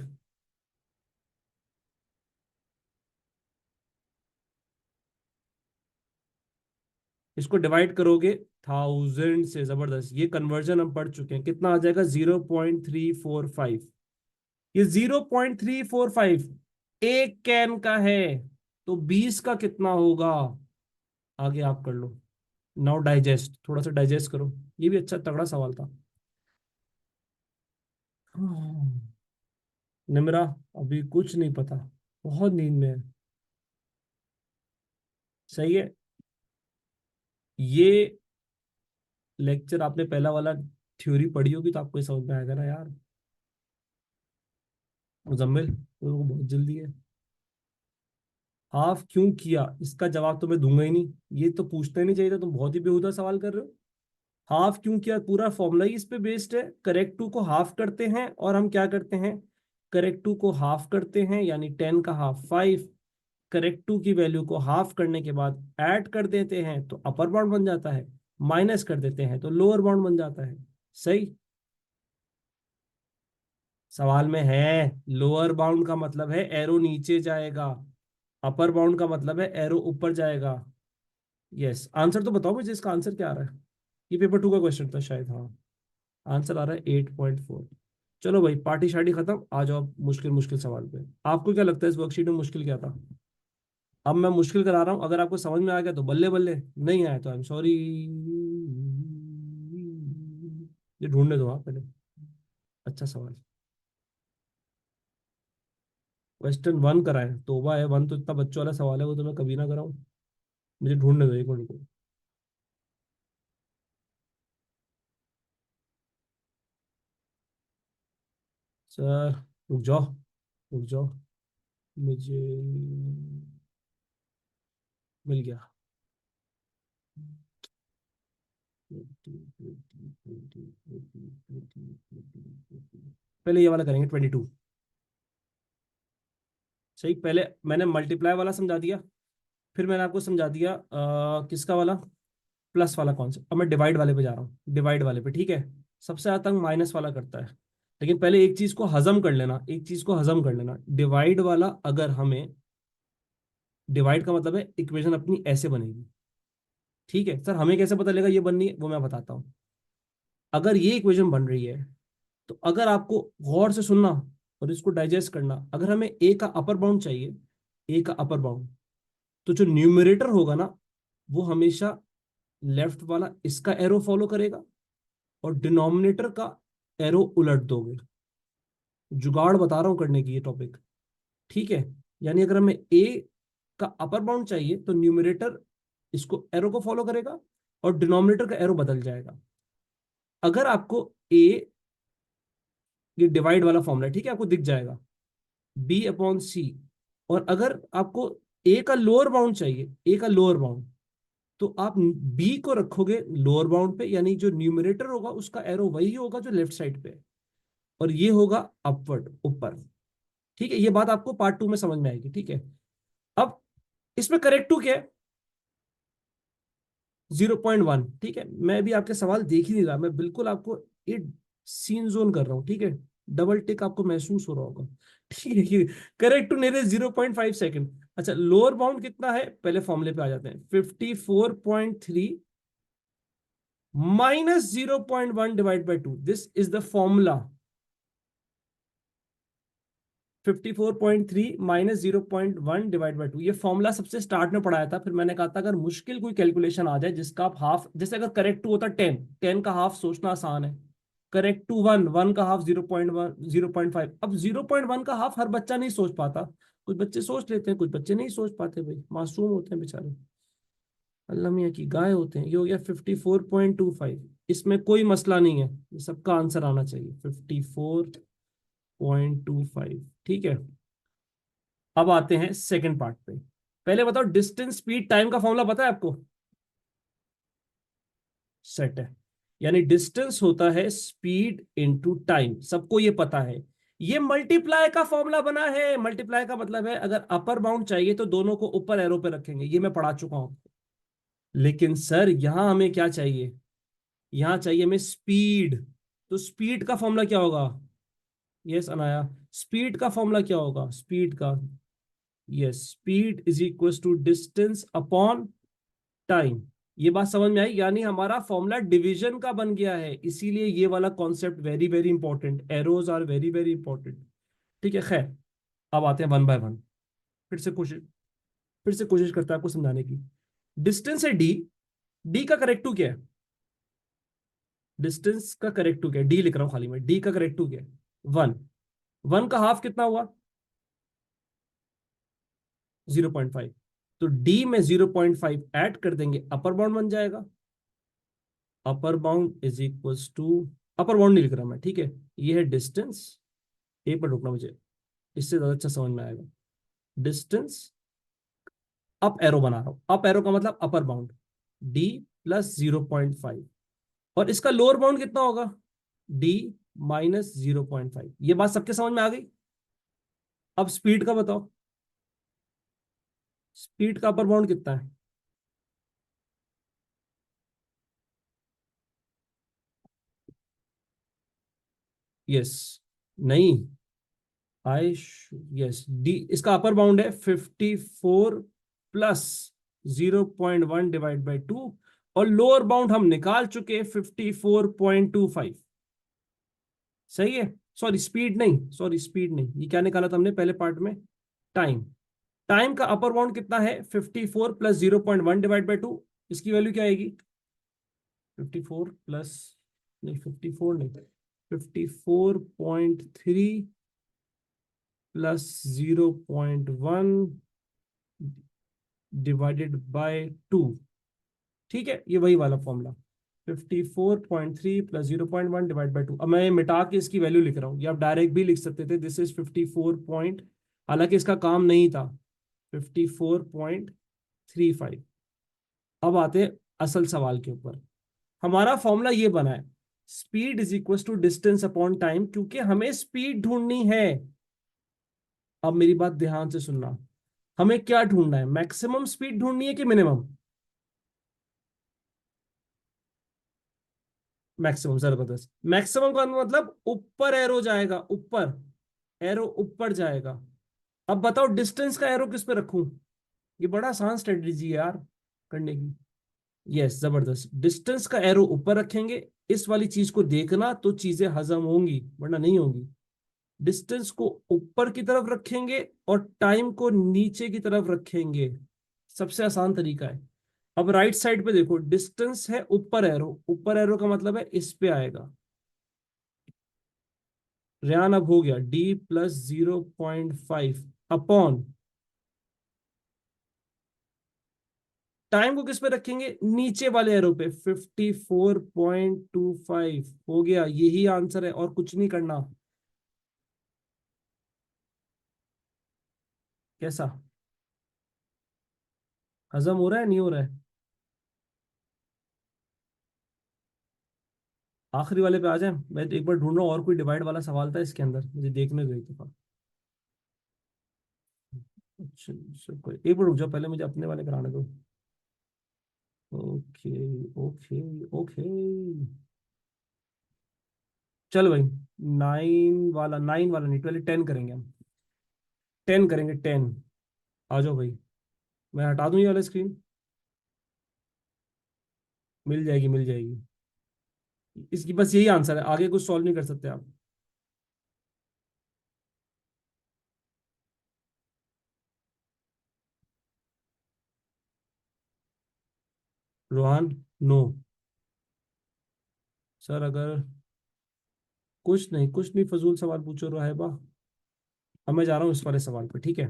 S1: इसको डिवाइड करोगे 1000 से। जबरदस्त, ये कन्वर्जन हम पढ़ चुके हैं। कितना आ जाएगा? 0.345। ये 0.345 एक कैन का है, तो 20 का कितना होगा? आगे आप कर लो। नाउ डाइजेस्ट, थोड़ा सा डाइजेस्ट करो। ये भी अच्छा तगड़ा सवाल था। निमरा, अभी कुछ नहीं पता, बहुत नींद में है। सही है। ये लेक्चर आपने पहला वाला थ्योरी पढ़ी होगी तो आपको ये समझ में आएगा ना यार। मुजम्मिल, तो बहुत जल्दी है। हाफ क्यों किया, इसका जवाब तो मैं दूंगा ही नहीं, ये तो पूछना ही नहीं चाहिए था, तुम बहुत ही बेहुदा सवाल कर रहे हो। हाफ क्यों किया, पूरा फॉर्मूला ही इस पे बेस्ड है। करेक्ट टू को हाफ करते हैं और हम क्या करते हैं, करेक्ट टू को हाफ करते हैं, यानी 10 का हाफ 5। करेक्ट टू की वैल्यू को हाफ करने के बाद ऐड कर देते हैं तो अपर बाउंड बन जाता है, माइनस कर देते हैं तो लोअर बाउंड बन जाता है। सही। सवाल में है, लोअर बाउंड का मतलब है एरो नीचे जाएगा, अपर बाउंड का मतलब है एरो ऊपर जाएगा। यस, आंसर तो बताओ मुझे, इसका आंसर क्या आ रहा है? ये पेपर 2 का क्वेश्चन था शायद, हाँ। आंसर आ रहा है 8.4। चलो भाई, पार्टी शार्टी खत्म, आ जाओ अब मुश्किल मुश्किल सवाल पे। आपको क्या लगता है इस वर्कशीट में मुश्किल क्या था? अब मैं मुश्किल करा रहा हूं, अगर आपको समझ में आ गया तो बल्ले बल्ले, नहीं आया तो आई एम सॉरी। ये ढूंढने दो आप पहले। अच्छा सवाल। क्वेश्चन 1 कराए, तोबा है, 1 तो इतना बच्चों वाला सवाल है, वो तो मैं कभी ना कराऊं। मुझे ढूंढने दो, एक मिनट को। सर, रुक जाओ, रुक जाओ। मुझे मिल गया। पहले ये वाला करेंगे 22। सही, पहले मैंने मल्टीप्लाई वाला समझा दिया, फिर मैंने आपको समझा दिया किसका वाला, प्लस वाला कॉन्सेप्ट। अब मैं डिवाइड वाले पे जा रहा हूँ, डिवाइड वाले पे, ठीक है। सबसे ज्यादा तंग माइनस वाला करता है, लेकिन पहले एक चीज को हजम कर लेना, एक चीज को हजम कर लेना। डिवाइड वाला अगर हमें, डिवाइड का मतलब है इक्वेशन अपनी ऐसे बनेगी, ठीक है। सर हमें कैसे पता लगेगा ये बननी है, वो मैं बताता हूँ। अगर ये इक्वेशन बन रही है, तो अगर आपको गौर से सुनना और इसको डाइजेस्ट करना, अगर हमें ए का अपर बाउंड चाहिए, ए का अपर बाउंड, तो जो न्यूमरेटर होगा ना, वो हमेशा लेफ्ट वाला इसका एरो फॉलो करेगा, और डिनोमिनेटर का एरो उलट दोगे। जुगाड़ बता रहा हूं करने की ये टॉपिक, ठीक है। यानी अगर हमें ए का अपर बाउंड चाहिए तो न्यूमरेटर इसको एरो को फॉलो करेगा और डिनोमिनेटर का एरो बदल जाएगा। अगर आपको ए, ये डिवाइड वाला फॉर्मूला है, ठीक है, आपको दिख जाएगा बी अपॉन सी। और अगर आपको ए का लोअर बाउंड चाहिए, ए का लोअर बाउंड, तो आप बी को रखोगे लोअर बाउंड पे, यानी जो न्यूमरेटर होगा उसका एरो वही होगा जो लेफ्ट साइड पे है, और ये होगा अपवर्ड, ऊपर। ठीक है, ये बात आपको पार्ट 2 में समझ में आएगी, ठीक है। अब इसमें करेक्ट टू क्या है? 0.1, ठीक है। मैं भी आपके सवाल देख ही नहीं रहा, मैं बिल्कुल आपको ये सीन जोन कर रहा हूँ, ठीक है। डबल टिक आपको महसूस हो रहा होगा, ठीक है। Correct to near 0.5 second. अच्छा, लोअर बाउंड कितना है, पहले फॉर्मूले पे आ जाते हैं। 54.3 minus 0.1 divide by 2, this is the formula. 54.3 minus 0.1 divide by 2, ये फॉर्मूला सबसे स्टार्ट में पढ़ाया था। फिर मैंने कहा था अगर मुश्किल कोई कैलकुलेशन आ जाए जिसका आप हाफ, जैसे अगर करेक्ट टू होता 10, 10 का हाफ सोचना आसान है, करेक्ट टू वन, वन का हाफ 0.1, 0.5। अब 0.1 का हाफ हर बच्चा नहीं सोच पाता, कुछ बच्चे सोच लेते हैं, कुछ बच्चे नहीं सोच पाते, भाई मासूम होते हैं बेचारे, अल्लाह मियाँ की गाय होते हैं। ये हो गया 54.25। इसमें कोई मसला नहीं है, ये सबका आंसर आना चाहिए 54.25। ठीक है, अब आते हैं सेकंड पार्ट पे। पहले बताओ, डिस्टेंस स्पीड टाइम का फॉर्मूला पता है आपको? सेट है, यानी डिस्टेंस होता है स्पीड इनटू टाइम, सबको ये पता है। ये मल्टीप्लाई का फॉर्मूला बना है। मल्टीप्लाई का मतलब है अगर अपर बाउंड चाहिए तो दोनों को ऊपर एरो पे रखेंगे, ये मैं पढ़ा चुका हूं। लेकिन सर यहां हमें क्या चाहिए? यहां चाहिए हमें स्पीड। तो स्पीड का फॉर्मूला क्या होगा? यस अनाया, स्पीड का फॉर्मूला क्या होगा? स्पीड का, yes, speed is equal to distance upon time. ये बात समझ में आई? यानी हमारा फॉर्मूला डिवीजन का बन गया है, इसीलिए ये वाला concept very very important, arrows are very very important. ठीक है, खैर, अब आते हैं वन बाय वन। फिर से कोशिश फिर से कोशिश करता है आपको समझाने की। डिस्टेंस है डी, डी का करेक्टिव क्या है? डिस्टेंस का करेक्टिव क्या है? डी लिख रहा हूं खाली मैं, डी का करेक्टिव क्या है? वन। वन का हाफ कितना हुआ? 0.5। तो डी में 0.5 ऐड कर देंगे, अपर बाउंड बन जाएगा। Upper bound is equals to, upper bound नहीं लिख रहा मैं, ठीक है, ये है डिस्टेंस। एक बार रुकना, मुझे इससे ज्यादा अच्छा समझ में आएगा। डिस्टेंस, अप एरो बना रहा हूं, अप एरो का मतलब अपर बाउंड, डी प्लस 0.5। और इसका लोअर बाउंड कितना होगा? D minus 0.5। ये बात सबके समझ में आ गई? अब स्पीड का बताओ, स्पीड का अपर बाउंड कितना है? यस, नहीं, आई, यस, डी, इसका अपर बाउंड है 54 प्लस 0.1 डिवाइड बाई 2। और लोअर बाउंड हम निकाल चुके 54.25। सही है, सॉरी स्पीड नहीं, सॉरी स्पीड नहीं, ये क्या निकाला था हमने पहले पार्ट में? टाइम। टाइम का अपर बाउंड कितना है? 54 प्लस 0.1 डिवाइड बाई 2। इसकी वैल्यू क्या आएगी? 54 प्लस, नहीं 54 नहीं, 54.3 प्लस 0.1 डिवाइडेड बाय 2। ठीक है, ये वही वाला फॉर्मूला, 54.3 प्लस 0.1 डिवाइड बाई 2। अब मैं मिटा के इसकी वैल्यू लिख रहा हूँ, ये आप डायरेक्ट भी लिख सकते थे, दिस इज 54 पॉइंट, हालांकि इसका काम नहीं था, 54.35। अब आते हैं असल सवाल के ऊपर। हमारा फॉर्मूला ये बना है, speed is equal to distance upon time, क्योंकि हमें स्पीड ढूंढनी है। अब मेरी बात ध्यान से सुनना, हमें क्या ढूंढना है? मैक्सिमम स्पीड ढूंढनी है कि मिनिमम? मैक्सिमम, जबरदस्त। मैक्सिमम का मतलब ऊपर एरो जाएगा, ऊपर एरो ऊपर जाएगा। अब बताओ डिस्टेंस का एरो किस पे रखूं? ये बड़ा आसान स्ट्रेटेजी है यार करने की। यस, जबरदस्त, डिस्टेंस का एरो ऊपर रखेंगे। इस वाली चीज को देखना तो चीजें हजम होंगी, वरना नहीं होंगी। डिस्टेंस को ऊपर की तरफ रखेंगे और टाइम को नीचे की तरफ रखेंगे, सबसे आसान तरीका है। अब राइट साइड पे देखो, डिस्टेंस है ऊपर एरो, ऊपर एरो का मतलब है इस पे आएगा। रेयान अब हो गया डी प्लस 0.5 अपॉन, टाइम को किस पे रखेंगे? नीचे वाले एरो पे, 54.25 हो गया, यही आंसर है और कुछ नहीं करना। कैसा, हजम हो रहा है नहीं हो रहा है? आखिरी वाले पे आ जाए, मैं एक बार ढूंढ रहा हूँ, और कोई डिवाइड वाला सवाल था इसके अंदर, मुझे देखने दो एक दफा। अच्छा अच्छा, कोई एक बार रुक जाओ, पहले मुझे अपने वाले कराने दो। ओके ओके ओके, चल भाई, नाइन वाला नहीं, पहले 10 करेंगे हम। 10 करेंगे, 10। आ जाओ भाई, मैं हटा दूं ये वाला स्क्रीन। मिल जाएगी, मिल जाएगी। इसकी बस यही आंसर है, आगे कुछ सॉल्व नहीं कर सकते आप। रोहान, नो। सर अगर कुछ नहीं फजूल सवाल पूछो रहा है बा। अब मैं जा रहा हूँ इस वाले सवाल पे, ठीक है।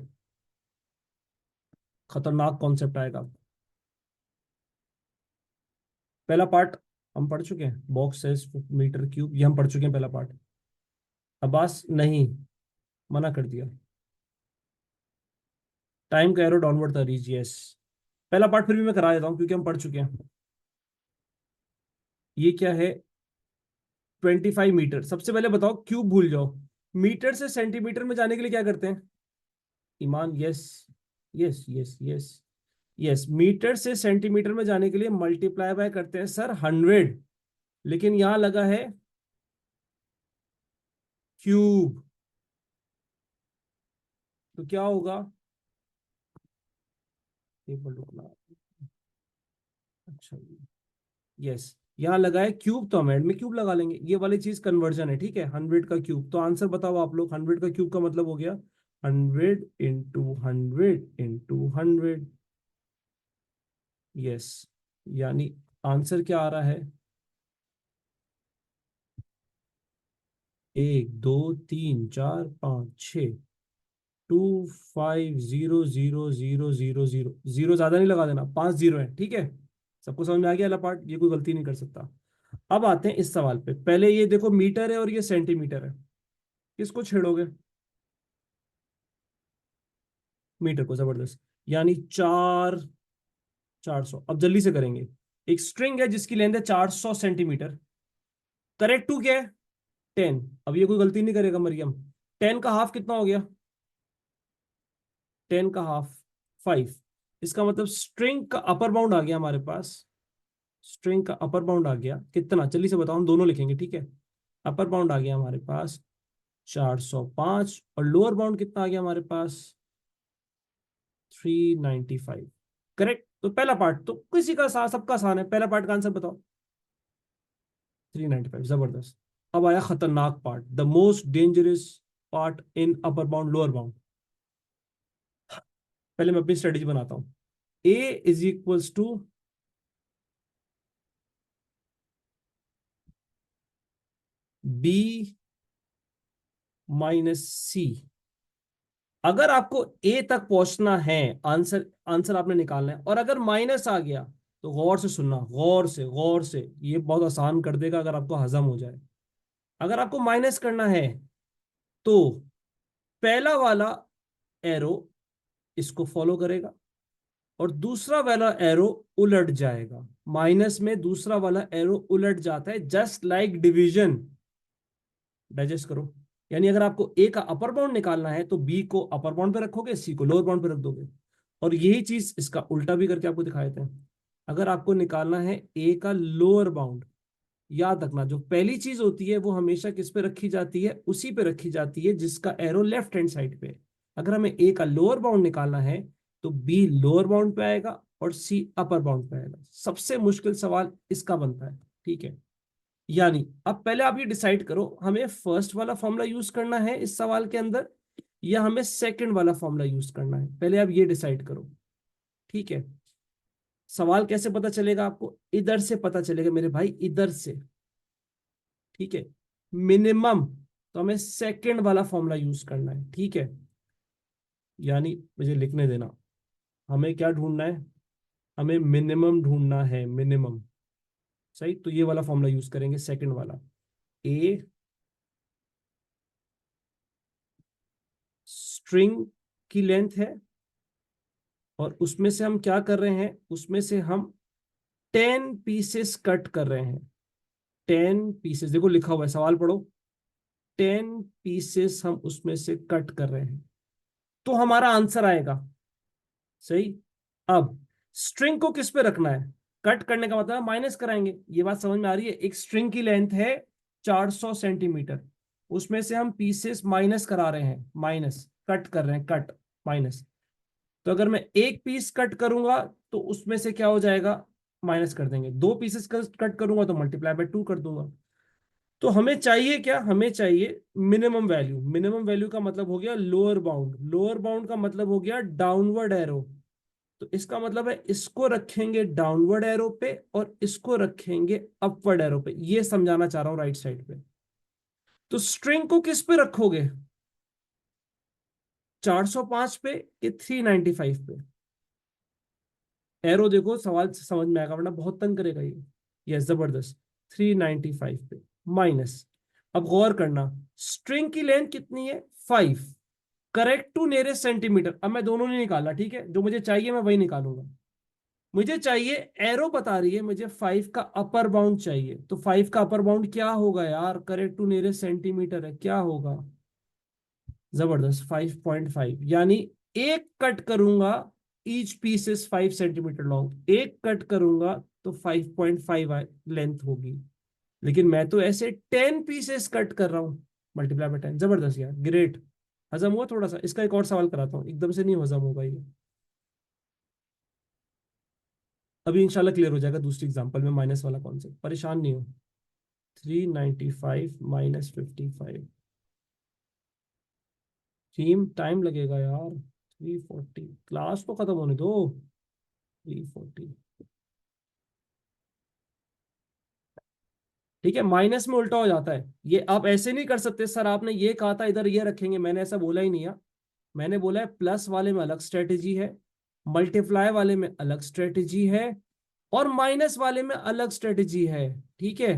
S1: खतरनाक कॉन्सेप्ट आएगा। पहला पार्ट हम पढ़ चुके हैं, बॉक्स साइज मीटर क्यूब, ये हम पढ़ चुके हैं पहला पार्ट। अब्बास नहीं, मना कर दिया। टाइम का एरो डाउनवर्ड था रीज, यस। पहला पार्ट फिर भी मैं करा देता हूँ क्योंकि हम पढ़ चुके हैं। ये क्या है? 25 मीटर। सबसे पहले बताओ, क्यूब भूल जाओ। मीटर से सेंटीमीटर में जाने के लिए क्या करते हैं? Iman, yes yes yes yes yes. Metre से सेंटीमीटर में जाने के लिए मल्टीप्लाई बाय करते हैं सर 100। लेकिन यहां लगा है क्यूब, तो क्या होगा? एक मिनट रुकना। अच्छा, यस, यहाँ लगा है क्यूब तो हम एंड में क्यूब लगा लेंगे। ये वाली चीज कन्वर्जन है, ठीक है। 100 का क्यूब, तो आंसर बताओ आप लोग। 100 का क्यूब का मतलब हो गया 100 × 100 × 100। यस, यानी आंसर क्या आ रहा है? 1 2 3 4 5 6। 25000000। जीरो ज्यादा नहीं लगा देना, 5 जीरो है, ठीक है। सबको समझ में आ गया वाला पार्ट, ये कोई गलती नहीं कर सकता। अब आते हैं इस सवाल पे। पहले ये देखो, मीटर है और ये सेंटीमीटर है। किसको छेड़ोगे? मीटर को, जबरदस्त। यानी 400। अब जल्दी से करेंगे। एक स्ट्रिंग है जिसकी लेंथ है 400 सेंटीमीटर। करेक्ट टू क्या है? 10। अब ये कोई गलती नहीं करेगा मरियम। 10 का हाफ कितना हो गया? 10 का हाफ 5। इसका मतलब स्ट्रिंग का अपर बाउंड आ गया हमारे पास। स्ट्रिंग का अपर बाउंड आ गया कितना? जल्दी से बताओ, हम दोनों लिखेंगे, ठीक है। अपर बाउंड आ गया हमारे पास 405, और लोअर बाउंड कितना आ गया हमारे पास? 395। करेक्ट। तो पहला पार्ट तो किसी का सबका आसान है। पहला पार्ट का आंसर बताओ। 395, जबरदस्त। अब आया खतरनाक part, the most dangerous part in upper bound lower bound. पहले मैं अपनी स्ट्रेटेजी बनाता हूं। A is equals to B minus C. अगर आपको ए तक पहुंचना है, आंसर आंसर आपने निकालना है, और अगर माइनस आ गया तो गौर से सुनना, गौर से गौर से, ये बहुत आसान कर देगा अगर आपको हजम हो जाए। अगर आपको माइनस करना है तो पहला वाला एरो इसको फॉलो करेगा, और दूसरा वाला एरो उलट जाएगा। माइनस में दूसरा वाला एरो उलट जाता है, जस्ट लाइक डिवीजन। डाइजेस्ट करो। यानी अगर आपको ए का अपर बाउंड निकालना है तो बी को अपर बाउंड पे रखोगे, सी को लोअर बाउंड पे रख दोगे। और यही चीज इसका उल्टा भी करके आपको दिखाए थे। अगर आपको निकालना है ए का लोअर बाउंड, याद रखना जो पहली चीज होती है वो हमेशा किस पे रखी जाती है? उसी पे रखी जाती है जिसका एरो लेफ्ट हैंड साइड पे है। अगर हमें ए का लोअर बाउंड निकालना है तो बी लोअर बाउंड पे आएगा और सी अपर बाउंड पे आएगा। सबसे मुश्किल सवाल इसका बनता है, ठीक है। यानी अब पहले आप ये डिसाइड करो, हमें फर्स्ट वाला फॉर्मूला यूज करना है इस सवाल के अंदर, या हमें सेकंड वाला फॉर्मूला यूज करना है। पहले आप ये डिसाइड करो, ठीक है। सवाल कैसे पता चलेगा आपको? इधर से पता चलेगा मेरे भाई, इधर से, ठीक है। मिनिमम तो हमें सेकंड वाला फॉर्मूला यूज करना है, ठीक है। यानी मुझे लिखने देना, हमें क्या ढूंढना है? हमें मिनिमम ढूंढना है, मिनिमम। सही, तो ये वाला फॉर्मूला यूज करेंगे, सेकंड वाला। ए स्ट्रिंग की लेंथ है, और उसमें से हम क्या कर रहे हैं? उसमें से हम 10 पीसेस कट कर रहे हैं। 10 पीसेस, देखो लिखा हुआ है, सवाल पढ़ो। 10 पीसेस हम उसमें से कट कर रहे हैं, तो हमारा आंसर आएगा। सही। अब स्ट्रिंग को किस पे रखना है? कट करने का मतलब माइनस कराएंगे। ये बात समझ में आ रही है? एक स्ट्रिंग की लेंथ है 400 सेंटीमीटर, उसमें से हम पीसेस माइनस करा रहे हैं, माइनस कट कर रहे हैं, कट माइनस। तो अगर मैं एक पीस कट करूंगा तो उसमें से क्या हो जाएगा? माइनस कर देंगे। 2 पीसेस कट करूंगा तो मल्टीप्लाई बाय 2 कर दूंगा। तो हमें चाहिए क्या? हमें चाहिए मिनिमम वैल्यू। मिनिमम वैल्यू का मतलब हो गया लोअर बाउंड, लोअर बाउंड का मतलब हो गया डाउनवर्ड एरो। तो इसका मतलब है इसको रखेंगे डाउनवर्ड एरो पे और इसको रखेंगे अपवर्ड एरो पे। ये समझाना चाह रहा हूं राइट साइड पे। तो स्ट्रिंग को किस पे रखोगे, 405 पे कि 395 पे? एरो देखो, सवाल से समझ में आएगा, वरना बहुत तंग करेगा ये। यस, जबरदस्त। 395 पे माइनस। अब गौर करना, स्ट्रिंग की लेंथ कितनी है, 5। Correct to nearest centimetre. अब मैं दोनों नहीं निकाला, ठीक है, जो मुझे चाहिए मैं वही निकालूंगा। मुझे चाहिए, एरो बता रही है मुझे 5 का अपर बाउंड चाहिए, तो 5 का अपर बाउंड क्या होगा यार, करेक्ट टू नियरेस्ट सेंटीमीटर है, क्या होगा? जबरदस्त, 5.5। यानी एक कट करूंगा, each piece is 5 centimetre long, एक कट करूंगा तो 5.5 लेंथ होगी। लेकिन मैं तो ऐसे 10 पीसेस कट कर रहा हूं, मल्टीप्लाई बाय 10। जबरदस्त यार, ग्रेट। हजम हुआ थोड़ा सा? इसका एक और सवाल कराता हूँ, एकदम से नहीं हजम होगा ये। अभी इंशाल्लाह क्लियर हो जाएगा दूसरी एग्जांपल में, माइनस वाला कॉन्सेप्ट, परेशान नहीं हो। 395 माइनस 55। टीम टाइम लगेगा यार, 340, क्लास तो खत्म होने दो। 340, ठीक है, माइनस में उल्टा हो जाता है ये। आप ऐसे नहीं कर सकते सर, आपने ये कहा था इधर ये रखेंगे, मैंने ऐसा बोला ही नहीं है। मैंने बोला है प्लस वाले में अलग स्ट्रेटेजी है, मल्टीप्लाई वाले में अलग स्ट्रेटेजी है, और माइनस वाले में अलग स्ट्रेटेजी है, ठीक है।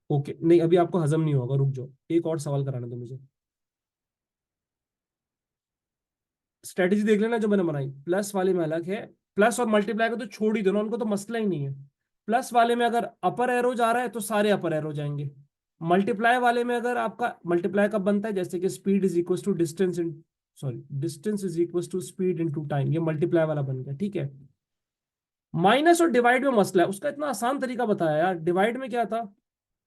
S1: ओके, नहीं अभी आपको हजम नहीं होगा, रुक जाओ, एक और सवाल कराना दो मुझे। स्ट्रेटेजी देख लेना जो मैंने बनाई, प्लस वाले में अलग है। प्लस और मल्टीप्लाई को तो छोड़ ही दो ना, उनको तो मसला ही नहीं है। प्लस वाले में अगर अपर एरो जा रहा है तो सारे अपर एरो जाएंगे। मल्टीप्लाई वाले में अगर आपका मल्टीप्लाई कब बनता है, जैसे कि speed is equal to distance in, sorry, distance is equal to speed into time, ये मल्टीप्लाई वाला बन गया, ठीक है। माइनस और डिवाइड में मसला है, उसका इतना आसान तरीका बताया यार। डिवाइड में क्या था,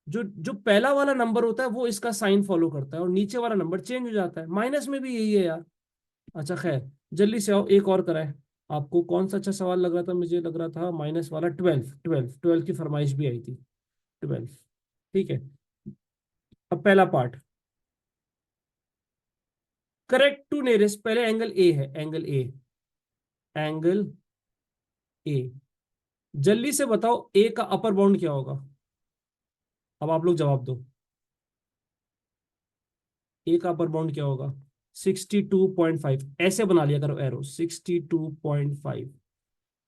S1: जो जो पहला वाला नंबर होता है वो इसका साइन फॉलो करता है, और नीचे वाला नंबर चेंज हो जाता है। माइनस में भी यही है यार। अच्छा खैर, जल्दी से आओ, एक और कराए। आपको कौन सा अच्छा सवाल लग रहा था? मुझे लग रहा था माइनस वाला, 12 की फरमाइश भी आई थी, 12। ठीक है, अब पहला पार्ट, करेक्ट टू नियरेस्ट, पहले एंगल ए है, एंगल ए, एंगल ए। जल्दी से बताओ ए का अपर बाउंड क्या होगा? अब आप लोग जवाब दो, ए का अपर बाउंड क्या होगा? 62.5, ऐसे बना लिया करो एरो, 62.5।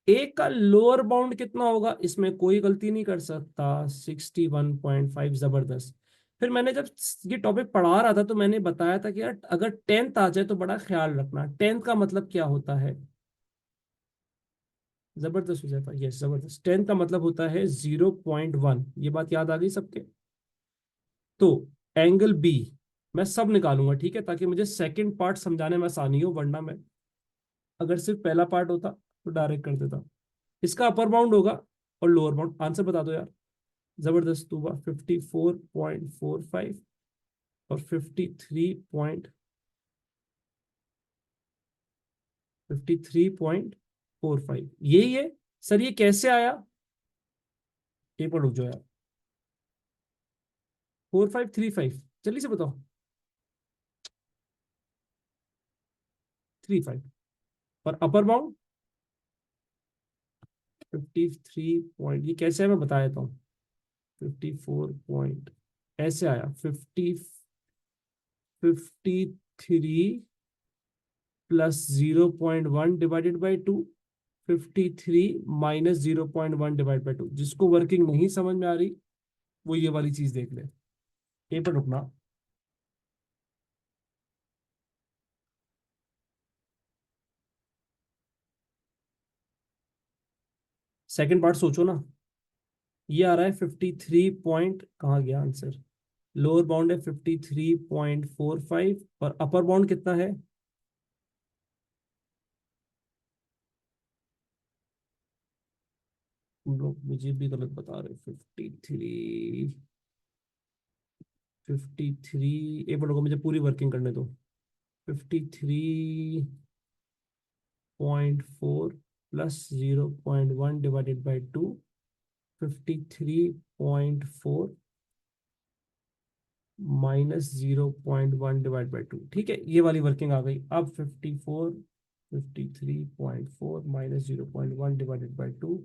S1: ए का लोअर बाउंड कितना होगा, इसमें कोई गलती नहीं कर सकता, 61.5। जबरदस्त। फिर मैंने जब ये टॉपिक पढ़ा रहा था तो मैंने बताया था कि यार अगर 10th आ जाए तो बड़ा ख्याल रखना, 10th का मतलब क्या होता है। जबरदस्त हो जाता है, यस जबरदस्त। 10th का मतलब होता है 0.1, ये बात याद आ गई सबके? तो एंगल बी मैं सब निकालूंगा, ठीक है, ताकि मुझे सेकंड पार्ट समझाने में आसानी हो, वरना मैं अगर सिर्फ पहला पार्ट होता तो डायरेक्ट कर देता। इसका अपर बाउंड होगा और लोअर बाउंड, आंसर बता दो यार। जबरदस्त हुआ, 54.45 और 53.45, यही है। सर ये कैसे आया? एक बार रुक जाओ यार, 4535, जल्दी से बताओ। 35, और अपर बाउंड 53 ये कैसे है मैं बता देता हूँ। 54 ऐसे आया, 53 plus 0.1 divided by 2, 53 minus 0.1 divide by 2। जिसको वर्किंग नहीं समझ में आ रही वो ये वाली चीज देख ले। यहीं पर रुकना। सेकंड पार्ट सोचो ना, ये आ रहा है 53 पॉइंट, कहाँ गया आंसर? लोअर बाउंड है 53.45 और अपर बाउंड कितना है? तुम लोग मुझे भी गलत बता रहे, 53। एक मिनट को मुझे पूरी वर्किंग करने दो। 53.4 plus 0.1 divided by 2, 53.4 minus 0.1 divide by 2, ठीक है, ये वाली वर्किंग आ गई। अब 53.4 माइनस 0.1 डिवाइडेड बाई 2,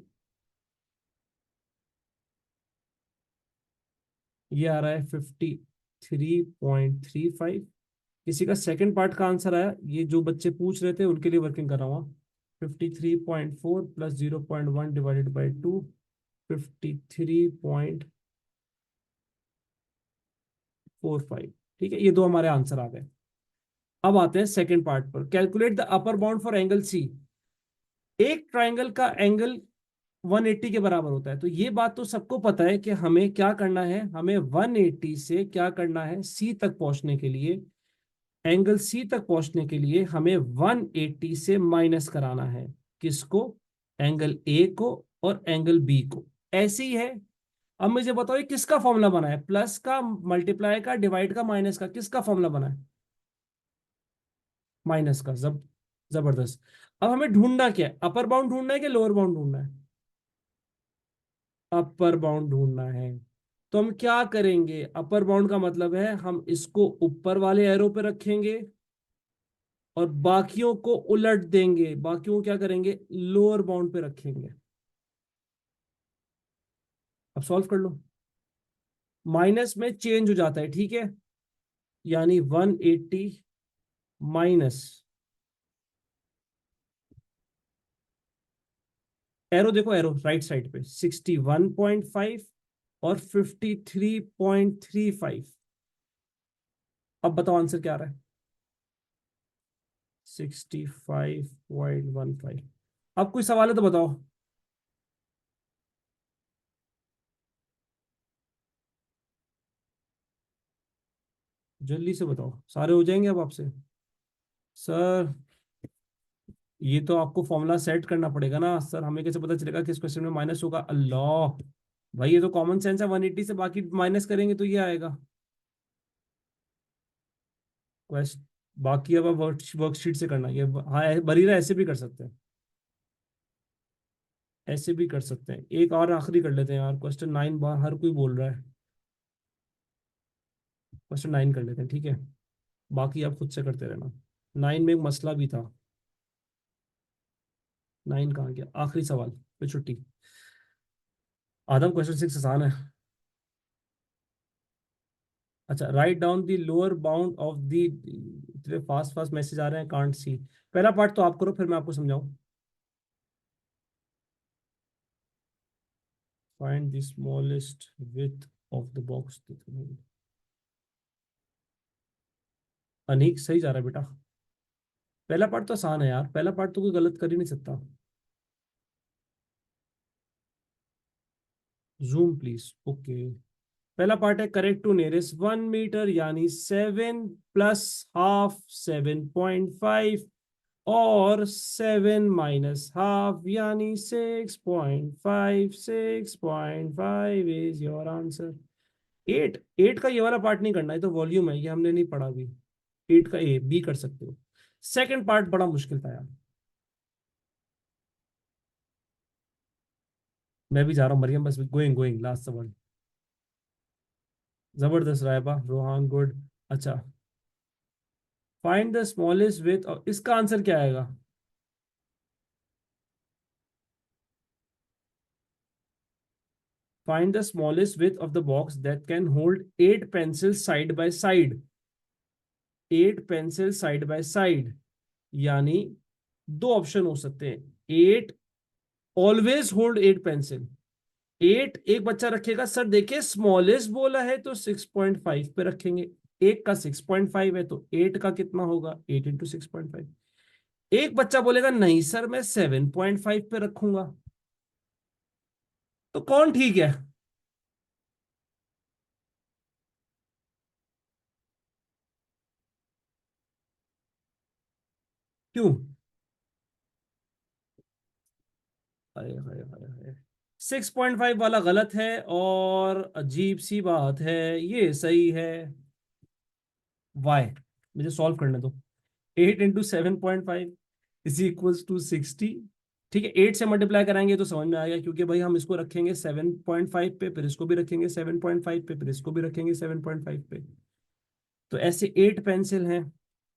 S1: ये आ रहा है 53.35। किसी का सेकंड पार्ट का आंसर आया, ये जो बच्चे पूछ रहे थे उनके लिए वर्किंग कर रहा हूँ। 53.4 प्लस 0.1 डिवाइडेड बाई 2, 53.45। ठीक है, ये दो हमारे आंसर आ गए। अब आते हैं सेकंड पार्ट पर। Calculate the upper bound for angle C. एक ट्राइंगल का एंगल 180 के बराबर होता है, तो ये बात तो सबको पता है कि हमें क्या करना है, हमें 180 से क्या करना है, सी तक पहुंचने के लिए, एंगल सी तक पहुंचने के लिए हमें 180 से माइनस कराना है। किसको? एंगल ए को और एंगल बी को। ऐसे ही है। अब मुझे बताओ ये किसका फॉर्मूला बना है? प्लस का, मल्टीप्लाई का, डिवाइड का, माइनस का, किसका फॉर्मूला बना है? माइनस का। जबरदस्त। अब हमें ढूंढना क्या है? अपर बाउंड ढूंढना है कि लोअर बाउंड ढूंढना है? अपर बाउंड ढूंढना है। तो हम क्या करेंगे? अपर बाउंड का मतलब है हम इसको ऊपर वाले एरो पे रखेंगे और बाकियों को उलट देंगे। बाकियों को क्या करेंगे? लोअर बाउंड पे रखेंगे। अब सॉल्व कर लो। माइनस में चेंज हो जाता है, ठीक है। यानी 180 माइनस, एरो देखो, एरो राइट साइड पे 61.5 और 53.35। अब बताओ आंसर क्या आ रहा है? 65.15। अब कोई सवाल है तो बताओ। जल्दी से बताओ, सारे हो जाएंगे अब आपसे। सर, ये तो आपको फॉर्मूला सेट करना पड़ेगा ना सर, हमें कैसे पता चलेगा किस क्वेश्चन में माइनस होगा? अल्लाह भाई, ये तो कॉमन सेंस है। 180 से बाकी माइनस करेंगे तो ये आएगा। क्वेश्चन बाकी अब वर्कशीट से करना ये। हाँ, बरीरा ऐसे भी कर सकते हैं, ऐसे भी कर सकते हैं। एक और आखिरी कर लेते हैं यार, क्वेश्चन 9 बार हर कोई बोल रहा है। क्वेश्चन 9 कर लेते हैं, ठीक है। बाकी आप खुद से करते रहना। 9 में एक मसला भी था। 9 कहाँ गया? आखिरी सवाल फिर छुट्टी। आदम, क्वेश्चन 6 आसान है। अच्छा, write down the lower bound of the, इतने फास्ट फास्ट मैसेज आ रहे हैं, कांट सी। पहला पार्ट तो आप करो, फिर मैं आपको समझाऊं। Find the smallest width of the box. Aneek सही जा रहा है बेटा। पहला पार्ट तो आसान है यार, पहला पार्ट तो कोई गलत कर ही नहीं सकता। Zoom please. ओके। पहला पार्ट है करेक्ट टू नियरेस्ट 1 मीटर, यानी 7 प्लस हाफ 7.5, और 7 माइनस हाफ यानी 6.5। 6.5 इज योर आंसर। 8। 8 का ये वाला पार्ट नहीं करना है, तो वॉल्यूम है, ये हमने नहीं पढ़ा अभी। 8 का ए बी कर सकते हो। सेकंड पार्ट बड़ा मुश्किल था यार। मैं भी जा रहा हूँ मरियम, बस गोइंग गोइंग, लास्ट सवाल। जबरदस्त रायबा, रोहान गुड। अच्छा, फाइंड द स्मॉलेस्ट विथ, और इसका आंसर क्या आएगा? Find the smallest width of the box that can hold 8 pencil side by side. 8 pencil side by side, यानी दो ऑप्शन हो सकते हैं। 8 ऑलवेज होल्ड 8 पेंसिल। 8 एक बच्चा रखेगा, सर देखिए स्मॉलेस्ट बोला है तो 6.5 पे रखेंगे। एक का 6.5 है तो 8 का कितना होगा? 8 इंटू 6.5। एक बच्चा बोलेगा नहीं सर मैं 7.5 पे रखूंगा। तो कौन ठीक है? क्यों? हाय हाय हाय हाय। 6.5 वाला गलत है, और अजीब सी बात है, ये सही है। वाई? मुझे सॉल्व करने दो। 8 इंटू 7.5 इज इक्वल्स टू 60। ठीक है, 8 से मल्टीप्लाई कराएंगे तो समझ में आएगा, क्योंकि भाई हम इसको रखेंगे 7.5 पे, फिर इसको भी रखेंगे 7.5 पे, फिर इसको भी रखेंगे 7.5 पे। तो ऐसे 8 पेंसिल हैं।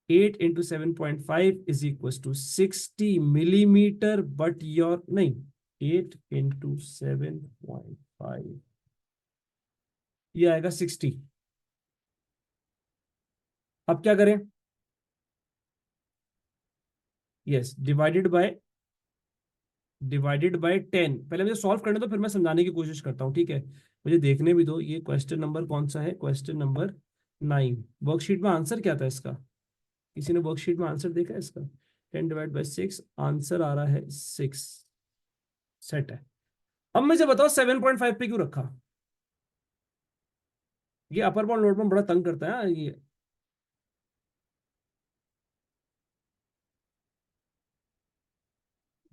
S1: 8 into 7.5 is equal to 60 millimetre, but your नहीं, 8 इंटू 7.5 ये आएगा 60। अब क्या करें? Yes, divided by 10। पहले मुझे सॉल्व करने दो, फिर मैं समझाने की कोशिश करता हूँ, ठीक है? मुझे देखने भी दो, ये क्वेश्चन नंबर कौन सा है? Question number 9। वर्कशीट में आंसर क्या था इसका? किसी ने वर्कशीट में आंसर देखा है इसका? 10/6, आंसर आ रहा है 6। सेट है। अब मुझे बताओ 7.5 पे क्यों रखा? ये अपर बाउंड लोअर बाउंड बड़ा तंग करता है, हाँ, ये।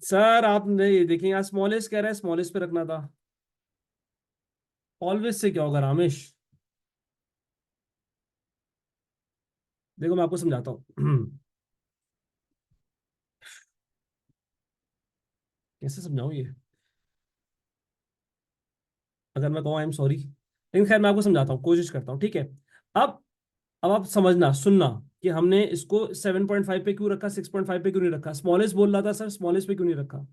S1: सर आप नहीं देखें, यहाँ स्मॉलेस्ट कह रहा है, स्मॉलेस्ट पे रखना था। ऑलवेज से क्या होगा रामेश? देखो मैं आपको समझाता हूँ। कैसे समझाऊं ये? अगर मैं कहूँ आई एम सॉरी, लेकिन खैर मैं आपको समझाता हूँ, कोशिश करता हूँ, ठीक है? अब अब आप समझना, सुनना कि हमने इसको 7.5 पे क्यों रखा, 6.5 पे क्यों नहीं रखा। स्मॉलेस्ट बोल रहा था सर, स्मॉलेस्ट पे क्यों नहीं रखा?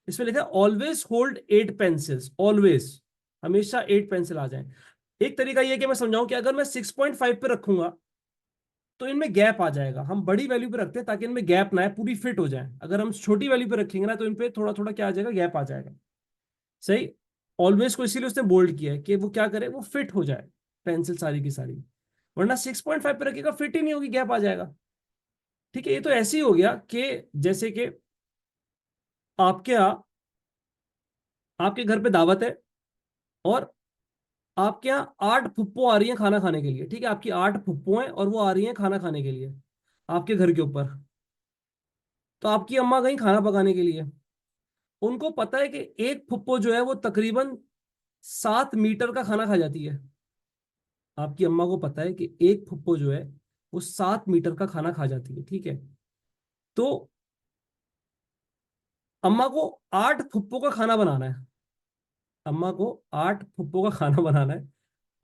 S1: इसमें लिखा है ऑलवेज होल्ड 8 पेंसिल्स, ऑलवेज, हमेशा 8 पेंसिल आ जाए। एक तरीका ये है कि मैं समझाऊं कि अगर मैं 6.5 पे रखूंगा तो इनमें गैप आ जाएगा। हम बड़ी वैल्यू पे रखते हैं ताकि इनमें गैप ना आए, पूरी फिट हो जाए। अगर हम छोटी वैल्यू पे रखेंगे ना तो इनपे थोड़ा थोड़ा क्या आ जाएगा, गैप आ जाएगा। सही। ऑलवेज को इसीलिए उसने बोल्ड किया है कि वो क्या करे, वो फिट हो जाए पेंसिल सारी की सारी। वरना 6.5 पे रखेगा, फिट ही नहीं होगी, गैप आ जाएगा। ठीक है, ये तो ऐसे ही हो गया कि जैसे कि आपके यहाँ, आपके घर पे दावत है और आपके यहाँ 8 फुप्पो आ रही हैं खाना खाने के लिए। ठीक है, आपकी 8 फुप्पो हैं और वो आ रही हैं खाना खाने के लिए आपके घर के ऊपर। तो आपकी अम्मा गई खाना पकाने के लिए। उनको पता है कि एक फुप्पो जो है वो तकरीबन 7 मीटर का खाना खा जाती है। आपकी अम्मा को पता है कि एक फुप्पो जो है वो 7 मीटर का खाना खा जाती है। ठीक है, तो अम्मा को 8 फुप्पो का खाना बनाना है। अम्मा को 8 फुप्पो का खाना बनाना है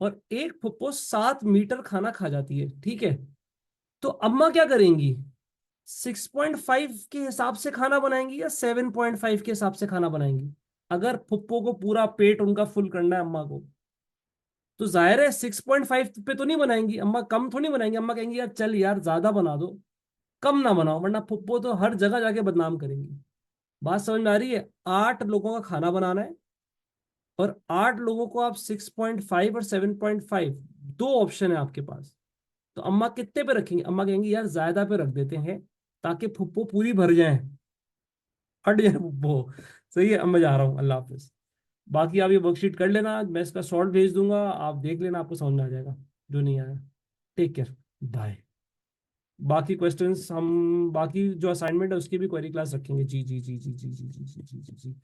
S1: और एक फुप्पो 7 मीटर खाना खा जाती है। ठीक है, तो अम्मा क्या करेंगी? 6.5 के हिसाब से खाना बनाएंगी या 7.5 के हिसाब से खाना बनाएंगी? अगर फुप्पो को पूरा पेट उनका फुल करना है अम्मा को, तो जाहिर है 6.5 पे तो नहीं बनाएंगी अम्मा, कम थोड़ी बनाएंगी। अम्मा कहेंगी यार चल यार ज्यादा बना दो, कम ना बनाओ, वरना फुप्पो तो हर जगह जाके बदनाम करेंगी। बात समझ में आ रही है? 8 लोगों का खाना बनाना है और 8 लोगों को आप 6.5 और 7.5, दो ऑप्शन है आपके पास। तो अम्मा कितने पे रखेंगे? अम्मा कहेंगी यार ज्यादा पे रख देते हैं ताकि फुप्पो पूरी भर जाए, हट जाए फुप्पो। सही है, अब मैं जा रहा हूँ, अल्लाह हाफिज। बाकी आप ये वर्कशीट कर लेना, मैं इसका शॉर्ट भेज दूंगा, आप देख लेना, आपको समझ में आ जाएगा जो नहीं आया। Take care, bye. बाकी क्वेश्चंस हम, बाकी जो असाइनमेंट है उसकी भी क्वेरी क्लास रखेंगे। जी जी जी जी जी जी जी जी जी जी जी।